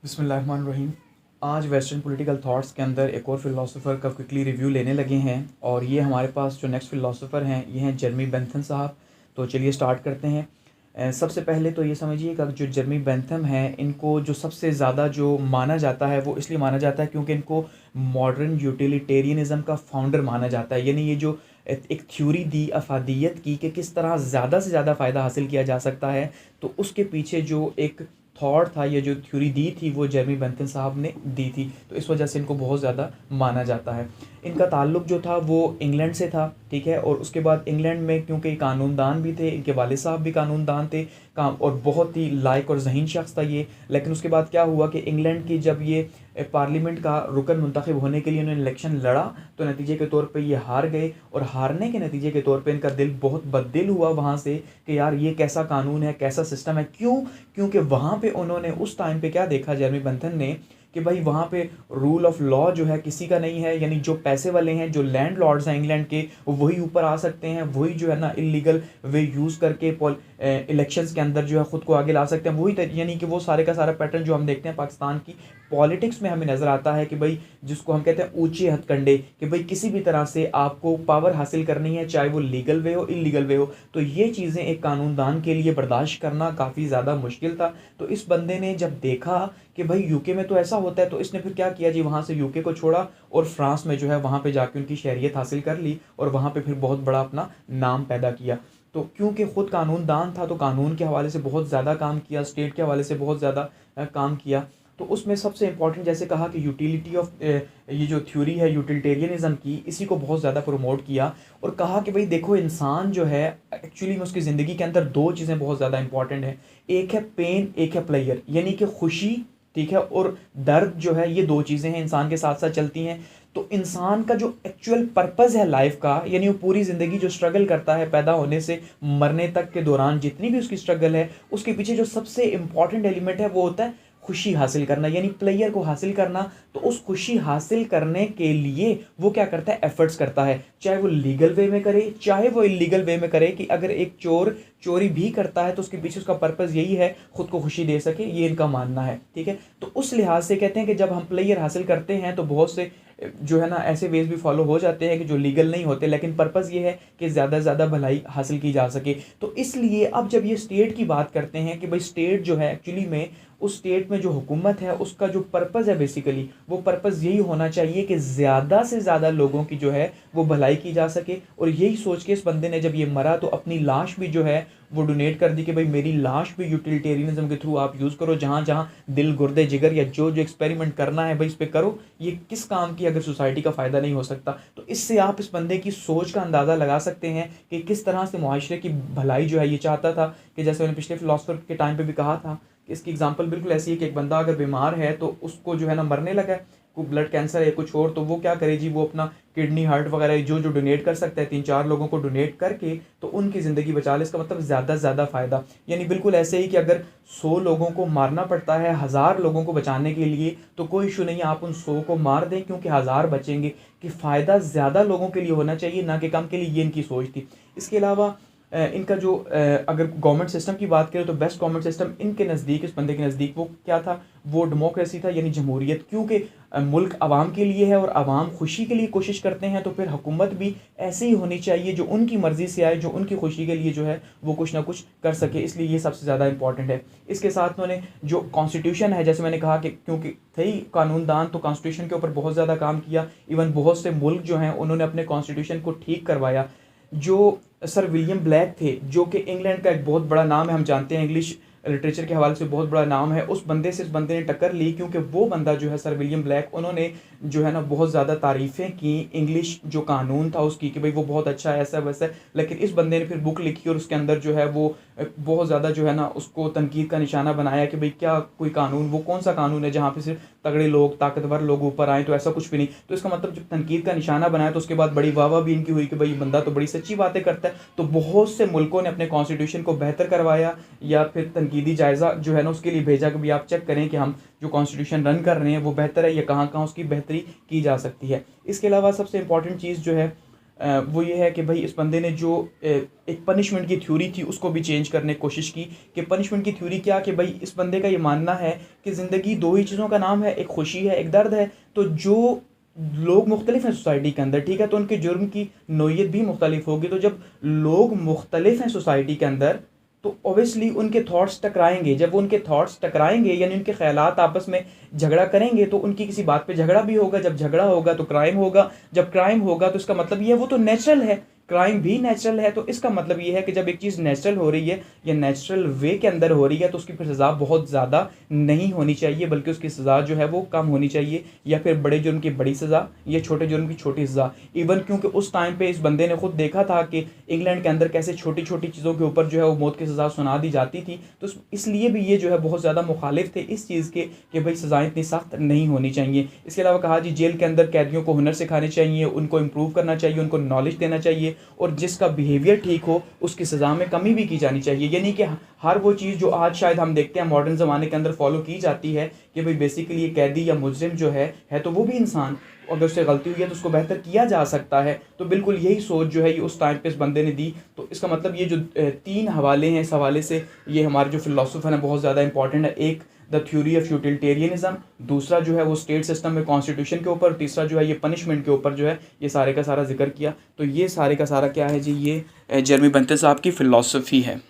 बिस्मिल्लाहिर्रहमानिर्रहीम। आज western political thoughts के अंदर एक और फ़िलासफ़र का क्विकली रिव्यू लेने लगे हैं और ये हमारे पास जो नेक्स्ट फ़िलासफ़र हैं ये हैं जेरेमी बेंथम साहब। तो चलिए स्टार्ट करते हैं। सबसे पहले तो ये समझिएगा जो जेरेमी बेंथम हैं इनको जो सबसे ज़्यादा जो माना जाता है वो इसलिए माना जाता है क्योंकि इनको मॉडर्न यूटिलिटेरियनिज़्म का फाउंडर माना जाता है। यानी ये जो एक थ्योरी दी अफादियत की कि किस तरह ज़्यादा से ज़्यादा फ़ायदा हासिल किया जा सकता है, तो उसके पीछे जो एक थॉट था, ये जो थ्योरी दी थी वो जेरेमी बेंथम साहब ने दी थी। तो इस वजह से इनको बहुत ज़्यादा माना जाता है। इनका ताल्लुक़ जो था वो इंग्लैंड से था, ठीक है। और उसके बाद इंग्लैंड में क्योंकि कानूनदान भी थे, इनके वालिद साहब भी कानूनदान थे काम, और बहुत ही लायक और ज़हीन शख्स था ये। लेकिन उसके बाद क्या हुआ कि इंग्लैंड की जब ये पार्लियामेंट का रुकन मुंतखब होने के लिए उन्होंने इलेक्शन लड़ा, तो नतीजे के तौर पे ये हार गए। और हारने के नतीजे के तौर पे इनका दिल बहुत बददिल हुआ वहाँ से कि यार ये कैसा कानून है, कैसा सिस्टम है। क्यों? क्योंकि वहाँ पे उन्होंने उस टाइम पे क्या देखा जेरेमी बेंथम ने कि भाई वहाँ पे रूल ऑफ लॉ जो है किसी का नहीं है। यानी जो पैसे वाले हैं, जो लैंडलॉर्ड्स हैं इंग्लैंड के, वही ऊपर आ सकते हैं, वही जो है ना इलीगल वे यूज़ करके इलेक्शंस के अंदर जो है ख़ुद को आगे ला सकते हैं। वही यानी कि वो सारे का सारा पैटर्न जो हम देखते हैं पाकिस्तान की पॉलिटिक्स में हमें नज़र आता है कि भाई जिसको हम कहते हैं ऊंचे हथकंडे, कि भाई किसी भी तरह से आपको पावर हासिल करनी है, चाहे वो लीगल वे हो इलीगल वे हो। तो ये चीज़ें एक कानूनदान के लिए बर्दाश्त करना काफ़ी ज़्यादा मुश्किल था। तो इस बंदे ने जब देखा कि भाई यूके में तो ऐसा होता है, तो इसने फिर क्या किया जी, वहाँ से यूके को छोड़ा और फ्रांस में जो है वहाँ पे जाके उनकी शहरियत हासिल कर ली और वहाँ पे फिर बहुत बड़ा अपना नाम पैदा किया। तो क्योंकि ख़ुद कानूनदान था तो कानून के हवाले से बहुत ज़्यादा काम किया, स्टेट के हवाले से बहुत ज़्यादा काम किया। तो उसमें सबसे इम्पॉर्टेंट जैसे कहा कि यूटिलिटी ऑफ ये जो थ्योरी है यूटिलिटेरियनिज़्म की, इसी को बहुत ज़्यादा प्रमोट किया और कहा कि भाई देखो इंसान जो है एक्चुअली में उसकी ज़िंदगी के अंदर दो चीज़ें बहुत ज़्यादा इंपॉर्टेंट हैं। एक है पेन, एक है प्लेयर, यानी कि खुशी, ठीक है, और दर्द जो है, ये दो चीज़ें हैं इंसान के साथ साथ चलती हैं। तो इंसान का जो एक्चुअल पर्पज़ है लाइफ का, यानी वो पूरी ज़िंदगी जो स्ट्रगल करता है पैदा होने से मरने तक के दौरान जितनी भी उसकी स्ट्रगल है, उसके पीछे जो सबसे इम्पॉर्टेंट एलिमेंट है वो होता है खुशी हासिल करना, यानी प्लेयर को हासिल करना। तो उस खुशी हासिल करने के लिए वो क्या करता है, एफर्ट्स करता है, चाहे वो लीगल वे में करे चाहे वो इलीगल वे में करे। कि अगर एक चोर चोरी भी करता है तो उसके पीछे उसका पर्पज़ यही है खुद को खुशी दे सके, ये इनका मानना है, ठीक है। तो उस लिहाज से कहते हैं कि जब हम प्लेयर हासिल करते हैं तो बहुत से जो है ना ऐसे वेज भी फॉलो हो जाते हैं कि जो लीगल नहीं होते, लेकिन पर्पज़ ये है कि ज़्यादा से ज़्यादा भलाई हासिल की जा सके। तो इसलिए अब जब ये स्टेट की बात करते हैं कि भाई स्टेट जो है एक्चुअली में उस स्टेट में जो हुकूमत है उसका जो पर्पज़ है बेसिकली वो पर्पज़ यही होना चाहिए कि ज़्यादा से ज़्यादा लोगों की जो है वो भलाई की जा सके। और यही सोच के इस बंदे ने जब ये मरा तो अपनी लाश भी जो है वो डोनेट कर दी कि भाई मेरी लाश भी यूटिलिटेरियनिज्म के थ्रू आप यूज़ करो, जहाँ जहाँ दिल गुर्दे जिगर या जो जो एक्सपेरिमेंट करना है भाई इस पर करो। ये किस काम की अगर सोसाइटी का फ़ायदा नहीं हो सकता। तो इससे आप इस बंदे की सोच का अंदाज़ा लगा सकते हैं कि किस तरह से मुआशरे की भलाई जो है ये चाहता था। कि जैसे मैंने पिछले फिलोसफर के टाइम पर भी कहा था कि इसकी एग्जाम्पल बिल्कुल ऐसी है कि एक बंदा अगर बीमार है तो उसको जो है ना मरने लगा है, कोई ब्लड कैंसर है कुछ और, तो वो क्या करे जी, वो अपना किडनी हार्ट वगैरह जो जो डोनेट कर सकता है 3-4 लोगों को डोनेट करके तो उनकी ज़िंदगी बचा ले। इसका मतलब ज़्यादा से ज़्यादा फ़ायदा, यानी बिल्कुल ऐसे ही कि अगर 100 लोगों को मारना पड़ता है 1000 लोगों को बचाने के लिए तो कोई इशू नहीं है, आप उन 100 को मार दें क्योंकि 1000 बचेंगे। कि फ़ायदा ज़्यादा लोगों के लिए होना चाहिए ना कि कम के लिए, ये इनकी सोच थी। इसके अलावा इनका जो अगर गवर्नमेंट सिस्टम की बात करें तो बेस्ट गवर्नमेंट सिस्टम इनके नज़दीक, इस बंदे के नज़दीक वो क्या था, वो डेमोक्रेसी था, यानी जमहूरियत। क्योंकि मुल्क आवाम के लिए है और आवाम खुशी के लिए कोशिश करते हैं तो फिर हुकूमत भी ऐसे ही होनी चाहिए जो उनकी मर्ज़ी से आए, जो उनकी खुशी के लिए जो है वो कुछ ना कुछ कर सके। इसलिए ये सबसे ज़्यादा इंपॉर्टेंट है। इसके साथ उन्होंने जो कॉन्स्टिट्यूशन है, जैसे मैंने कहा कि क्योंकि थे ही कानूनदान तो कॉन्स्टिट्यूशन के ऊपर बहुत ज़्यादा काम किया। इवन बहुत से मुल्क जो हैं उन्होंने अपने कॉन्स्टिट्यूशन को ठीक करवाया। जो सर विलियम ब्लैक थे, जो कि इंग्लैंड का एक बहुत बड़ा नाम है, हम जानते हैं इंग्लिश लिटरेचर के हवाले से बहुत बड़ा नाम है, उस बंदे से इस बंदे ने टक्कर ली क्योंकि वो बंदा जो है सर विलियम ब्लैक, उन्होंने जो है ना बहुत ज़्यादा तारीफ़ें की इंग्लिश जो कानून था उसकी कि भाई वो बहुत अच्छा है ऐसा वैसा। लेकिन इस बंदे ने फिर बुक लिखी और उसके अंदर जो है वो बहुत ज़्यादा जो है ना उसको तनकीद का निशाना बनाया कि भाई क्या कोई कानून, वो कौन सा कानून है जहाँ पे सिर्फ तगड़े लोग ताकतवर लोग ऊपर आए, तो ऐसा कुछ भी नहीं। तो इसका मतलब जब तनकीद का निशाना बनाया तो उसके बाद बड़ी वाह भी इनकी हुई कि भाई बंदा तो बड़ी सच्ची बातें करता है। तो बहुत से मुल्कों ने अपने कॉन्स्टिट्यूशन को बेहतर करवाया या फिर तनकीदी जायज़ा जो है ना उसके लिए भेजा कि भाई आप चेक करें कि हम जो कॉन्स्टिट्यूशन रन कर रहे हैं वो बेहतर है या कहाँ कहाँ उसकी बेहतरी की जा सकती है। इसके अलावा सबसे इंपॉर्टेंट चीज़ जो है वो ये है कि भाई इस बंदे ने जो एक पनिशमेंट की थ्योरी थी उसको भी चेंज करने की कोशिश की। कि पनिशमेंट की थ्योरी क्या, कि भाई इस बंदे का ये मानना है कि ज़िंदगी दो ही चीज़ों का नाम है, एक खुशी है, एक दर्द है। तो जो लोग मुख्तलिफ हैं सोसाइटी के अंदर, ठीक है, तो उनके जुर्म की नोयत भी मुख्तलिफ होगी। तो जब लोग मुख्तलिफ हैं सोसाइटी के अंदर तो ओबियसली उनके थॉट्स टकराएंगे। जब वो उनके थॉट्स टकराएंगे यानी उनके ख्यालात आपस में झगड़ा करेंगे तो उनकी किसी बात पे झगड़ा भी होगा। जब झगड़ा होगा तो क्राइम होगा। जब क्राइम होगा तो इसका मतलब ये है वो तो नेचुरल है, क्राइम भी नेचुरल है। तो इसका मतलब ये है कि जब एक चीज़ नेचुरल हो रही है या नेचुरल वे के अंदर हो रही है तो उसकी फिर सज़ा बहुत ज़्यादा नहीं होनी चाहिए, बल्कि उसकी सज़ा जो है वो कम होनी चाहिए, या फिर बड़े जुर्म की बड़ी सज़ा या छोटे जुर्म की छोटी सज़ा। इवन क्योंकि उस टाइम पे इस बंदे ने खुद देखा था कि इंग्लैंड के अंदर कैसे छोटी छोटी चीज़ों के ऊपर जो है वो मौत की सज़ा सुना दी जाती थी। तो इसलिए भी ये जो है बहुत ज़्यादा मुखालिफ थे इस चीज़ के कि भाई सज़ाएँ इतनी सख्त नहीं होनी चाहिए। इसके अलावा कहा जी जेल के अंदर कैदियों को हुनर सिखाने चाहिए, उनको इम्प्रूव करना चाहिए, उनको नॉलेज देना चाहिए, और जिसका बिहेवियर ठीक हो उसकी सज़ा में कमी भी की जानी चाहिए। यानी कि हर वो चीज़ जो आज शायद हम देखते हैं मॉडर्न ज़माने के अंदर फॉलो की जाती है कि भाई बेसिकली ये कैदी या मुजरिम जो है तो वो भी इंसान, अगर उससे गलती हुई है तो उसको बेहतर किया जा सकता है। तो बिल्कुल यही सोच जो है ये उस टाइम पे इस बंदे ने दी। तो इसका मतलब ये जो तीन हवाले हैं, इस हवाले से ये हमारे जो फिलोसोफर हैं बहुत ज़्यादा इंपॉर्टेंट है। एक द थ्योरी ऑफ यूटिलिटेरियनिज्म, दूसरा जो है वो स्टेट सिस्टम में कॉन्स्टिट्यूशन के ऊपर, तीसरा जो है ये पनिशमेंट के ऊपर जो है ये सारे का सारा जिक्र किया। तो ये सारे का सारा क्या है जी, ये जेरमी बेंथम साहब की फ़िलासफ़ी है।